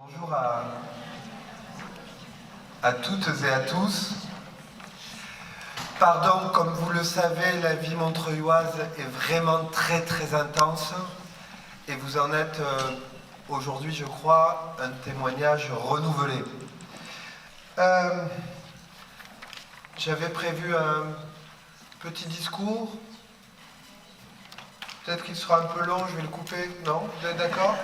Bonjour à toutes et à tous. Pardon, comme vous le savez, la vie montreuilloise est vraiment très intense et vous en êtes aujourd'hui, je crois, un témoignage renouvelé. J'avais prévu un petit discours. Peut-être qu'il sera un peu long, je vais le couper. Non? Vous êtes d'accord?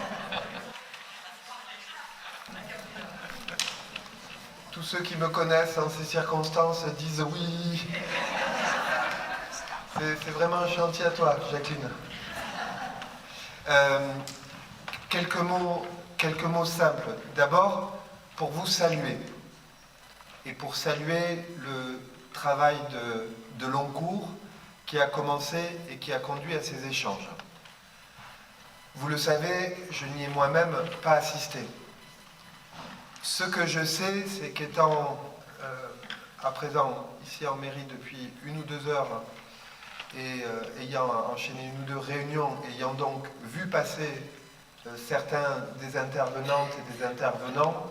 Tous ceux qui me connaissent en ces circonstances disent oui. C'est vraiment un chantier à toi, Jacqueline. Quelques mots simples. D'abord, pour vous saluer. Et pour saluer le travail de long cours qui a commencé et qui a conduit à ces échanges. Vous le savez, je n'y ai moi-même pas assisté. Ce que je sais, c'est qu'étant à présent ici en mairie depuis 1 ou 2 heures et ayant enchaîné 1 ou 2 réunions, ayant donc vu passer certains des intervenantes et des intervenants,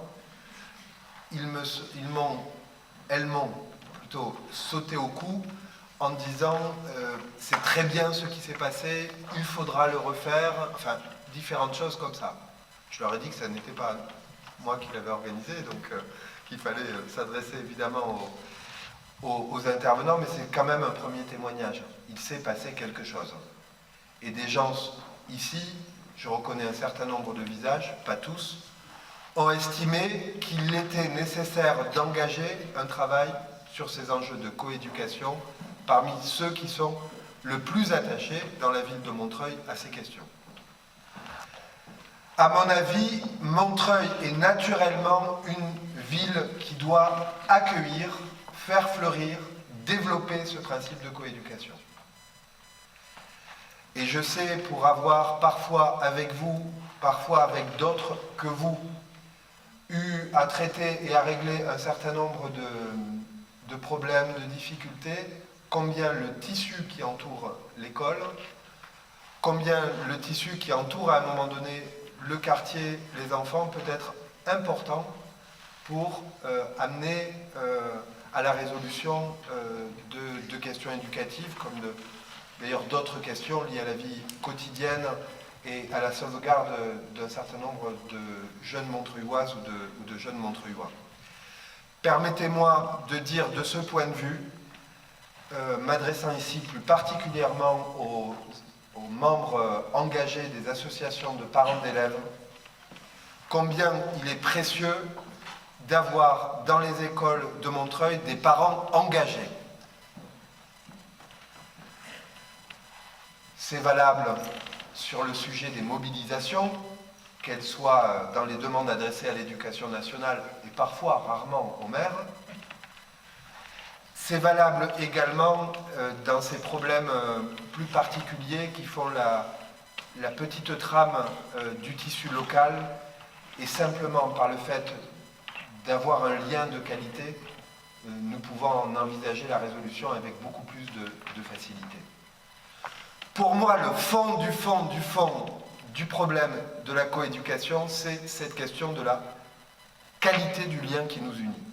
elles m'ont plutôt sauté au cou en disant c'est très bien ce qui s'est passé, il faudra le refaire, enfin différentes choses comme ça. Je leur ai dit que ça n'était pas moi qui l'avais organisé, donc qu'il fallait s'adresser évidemment aux intervenants, mais c'est quand même un premier témoignage. Il s'est passé quelque chose. Et des gens ici, je reconnais un certain nombre de visages, pas tous, ont estimé qu'il était nécessaire d'engager un travail sur ces enjeux de coéducation parmi ceux qui sont le plus attachés dans la ville de Montreuil à ces questions. À mon avis, Montreuil est naturellement une ville qui doit accueillir, faire fleurir, développer ce principe de coéducation. Et je sais, pour avoir parfois avec vous, parfois avec d'autres que vous, eu à traiter et à régler un certain nombre de problèmes, de difficultés, combien le tissu qui entoure l'école, combien le tissu qui entoure à un moment donné le quartier, les enfants, peut être important pour amener à la résolution de questions éducatives, comme d'ailleurs d'autres questions liées à la vie quotidienne et à la sauvegarde d'un certain nombre de jeunes montreuilloises ou de jeunes montreuillois. Permettez-moi de dire de ce point de vue, m'adressant ici plus particulièrement aux membres engagés des associations de parents d'élèves, combien il est précieux d'avoir dans les écoles de Montreuil des parents engagés. C'est valable sur le sujet des mobilisations, qu'elles soient dans les demandes adressées à l'éducation nationale et parfois, rarement, aux maires. C'est valable également dans ces problèmes plus particuliers qui font la petite trame du tissu local, et simplement par le fait d'avoir un lien de qualité, nous pouvons en envisager la résolution avec beaucoup plus de facilité. Pour moi, le fond du problème de la coéducation, c'est cette question de la qualité du lien qui nous unit.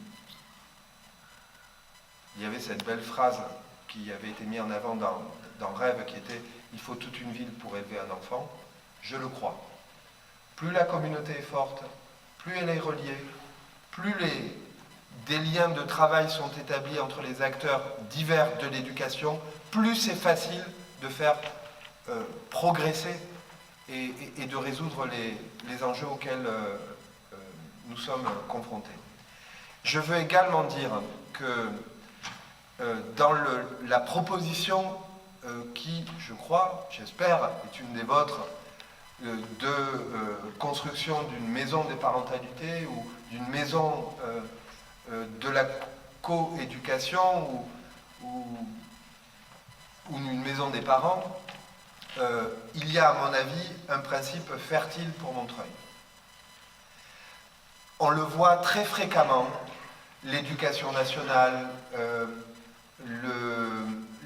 Il y avait cette belle phrase qui avait été mise en avant dans Rêve, qui était « Il faut toute une ville pour élever un enfant ». Je le crois. Plus la communauté est forte, plus elle est reliée, plus des liens de travail sont établis entre les acteurs divers de l'éducation, plus c'est facile de faire progresser et de résoudre les enjeux auxquels nous sommes confrontés. Je veux également dire que dans la proposition qui, je crois, j'espère, est une des vôtres, de construction d'une maison des parentalités ou d'une maison de la coéducation ou une maison des parents, il y a, à mon avis, un principe fertile pour Montreuil. On le voit très fréquemment, l'éducation nationale,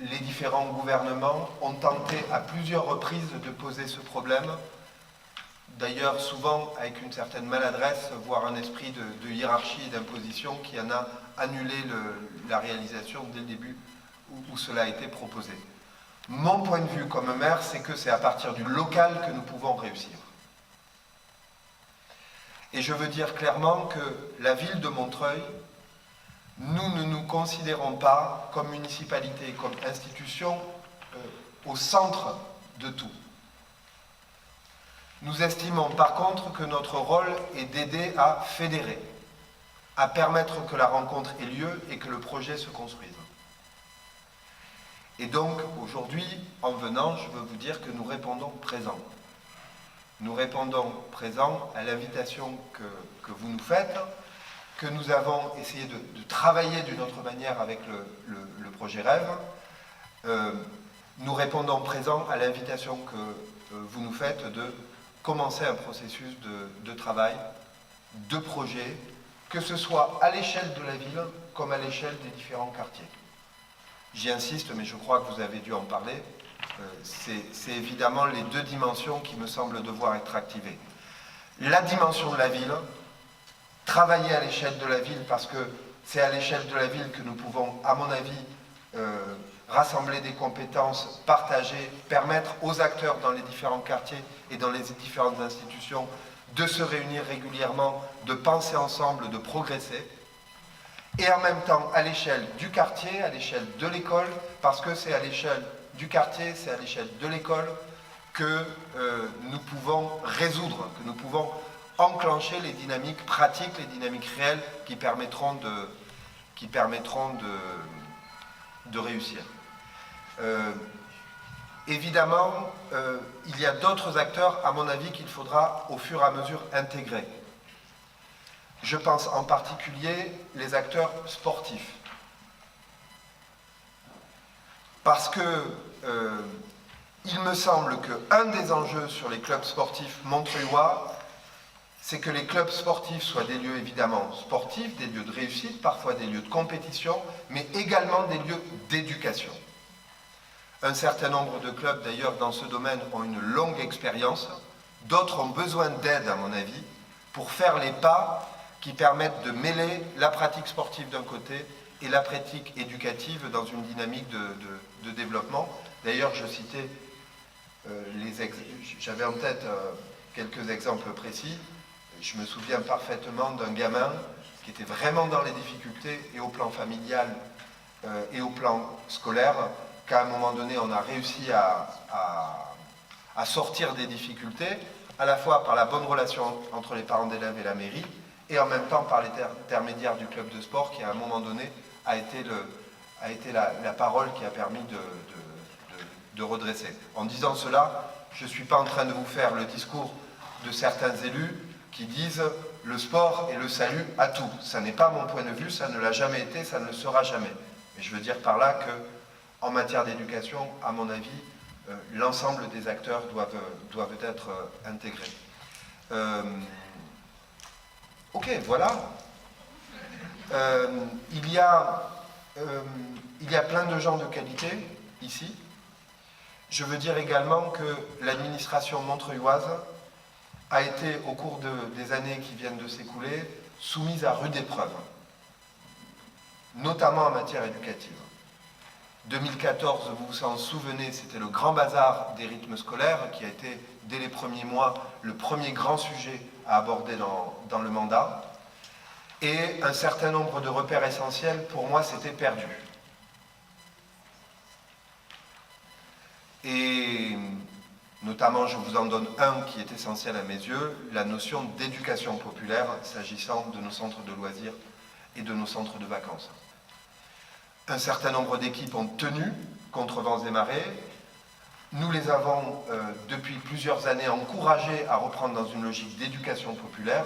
les différents gouvernements ont tenté à plusieurs reprises de poser ce problème d'ailleurs souvent avec une certaine maladresse, voire un esprit de hiérarchie et d'imposition qui en a annulé la réalisation dès le début où cela a été proposé. Mon point de vue comme maire, c'est que c'est à partir du local que nous pouvons réussir. Et je veux dire clairement que la ville de Montreuil, nous ne nous considérons pas comme municipalité, comme institution au centre de tout. Nous estimons par contre que notre rôle est d'aider à fédérer, à permettre que la rencontre ait lieu et que le projet se construise. Et donc aujourd'hui, en venant, je veux vous dire que nous répondons présent. Nous répondons présent à l'invitation que vous nous faites, que nous avons essayé de travailler d'une autre manière avec le projet Rêve. Nous répondons présent à l'invitation que vous nous faites de commencer un processus de travail, de projet, que ce soit à l'échelle de la ville comme à l'échelle des différents quartiers. J'y insiste, mais je crois que vous avez dû en parler. C'est évidemment les deux dimensions qui me semblent devoir être activées. La dimension de la ville, travailler à l'échelle de la ville, parce que c'est à l'échelle de la ville que nous pouvons, à mon avis, rassembler des compétences, partager, permettre aux acteurs dans les différents quartiers et dans les différentes institutions de se réunir régulièrement, de penser ensemble, de progresser. Et en même temps, à l'échelle du quartier, à l'échelle de l'école, parce que c'est à l'échelle du quartier, c'est à l'échelle de l'école que nous pouvons résoudre, que nous pouvons enclencher les dynamiques pratiques, les dynamiques réelles qui permettront de réussir. Évidemment, il y a d'autres acteurs, à mon avis, qu'il faudra au fur et à mesure intégrer. Je pense en particulier les acteurs sportifs. Parce que il me semble qu'un des enjeux sur les clubs sportifs montreuillois, c'est que les clubs sportifs soient des lieux évidemment sportifs, des lieux de réussite, parfois des lieux de compétition, mais également des lieux d'éducation. Un certain nombre de clubs d'ailleurs dans ce domaine ont une longue expérience, d'autres ont besoin d'aide à mon avis, pour faire les pas qui permettent de mêler la pratique sportive d'un côté et la pratique éducative dans une dynamique de développement. D'ailleurs, je citais, j'avais en tête quelques exemples précis. Je me souviens parfaitement d'un gamin qui était vraiment dans les difficultés, et au plan familial et au plan scolaire, qu'à un moment donné, on a réussi à sortir des difficultés, à la fois par la bonne relation entre les parents d'élèves et la mairie, et en même temps par l'intermédiaire du club de sport qui, à un moment donné, a été la parole qui a permis de redresser. En disant cela, je ne suis pas en train de vous faire le discours de certains élus qui disent « le sport est le salut à tout ». Ça n'est pas mon point de vue, ça ne l'a jamais été, ça ne le sera jamais. Mais je veux dire par là qu'en matière d'éducation, à mon avis, l'ensemble des acteurs doivent être intégrés. Ok, voilà. Il y a plein de gens de qualité ici. Je veux dire également que l'administration montreuilloise a été, au cours des années qui viennent de s'écouler, soumise à rude épreuve, notamment en matière éducative. 2014, vous vous en souvenez, c'était le grand bazar des rythmes scolaires qui a été, dès les premiers mois, le premier grand sujet à aborder dans le mandat. Et un certain nombre de repères essentiels, pour moi, s'étaient perdus. Et notamment, je vous en donne un qui est essentiel à mes yeux, la notion d'éducation populaire s'agissant de nos centres de loisirs et de nos centres de vacances. Un certain nombre d'équipes ont tenu contre vents et marées. Nous les avons, depuis plusieurs années, encouragés à reprendre dans une logique d'éducation populaire.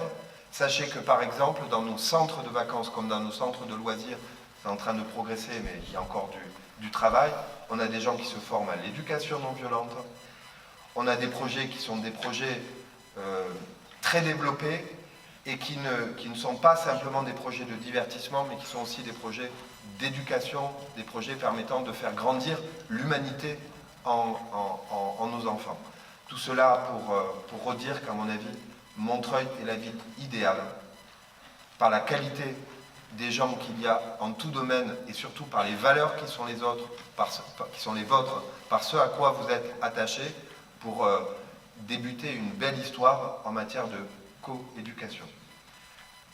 Sachez que, par exemple, dans nos centres de vacances comme dans nos centres de loisirs, c'est en train de progresser, mais il y a encore du travail. On a des gens qui se forment à l'éducation non violente. On a des projets qui sont des projets très développés et qui ne sont pas simplement des projets de divertissement, mais qui sont aussi des projets d'éducation, des projets permettant de faire grandir l'humanité en nos enfants. Tout cela pour redire qu'à mon avis, Montreuil est la ville idéale, par la qualité des gens qu'il y a en tout domaine et surtout par les valeurs qui sont les vôtres, par ce à quoi vous êtes attachés pour débuter une belle histoire en matière de coéducation.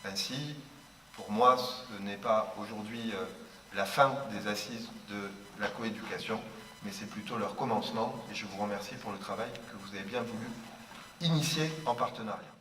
Ainsi, pour moi, ce n'est pas aujourd'hui la fin des assises de la coéducation, mais c'est plutôt leur commencement et je vous remercie pour le travail que vous avez bien voulu initier en partenariat.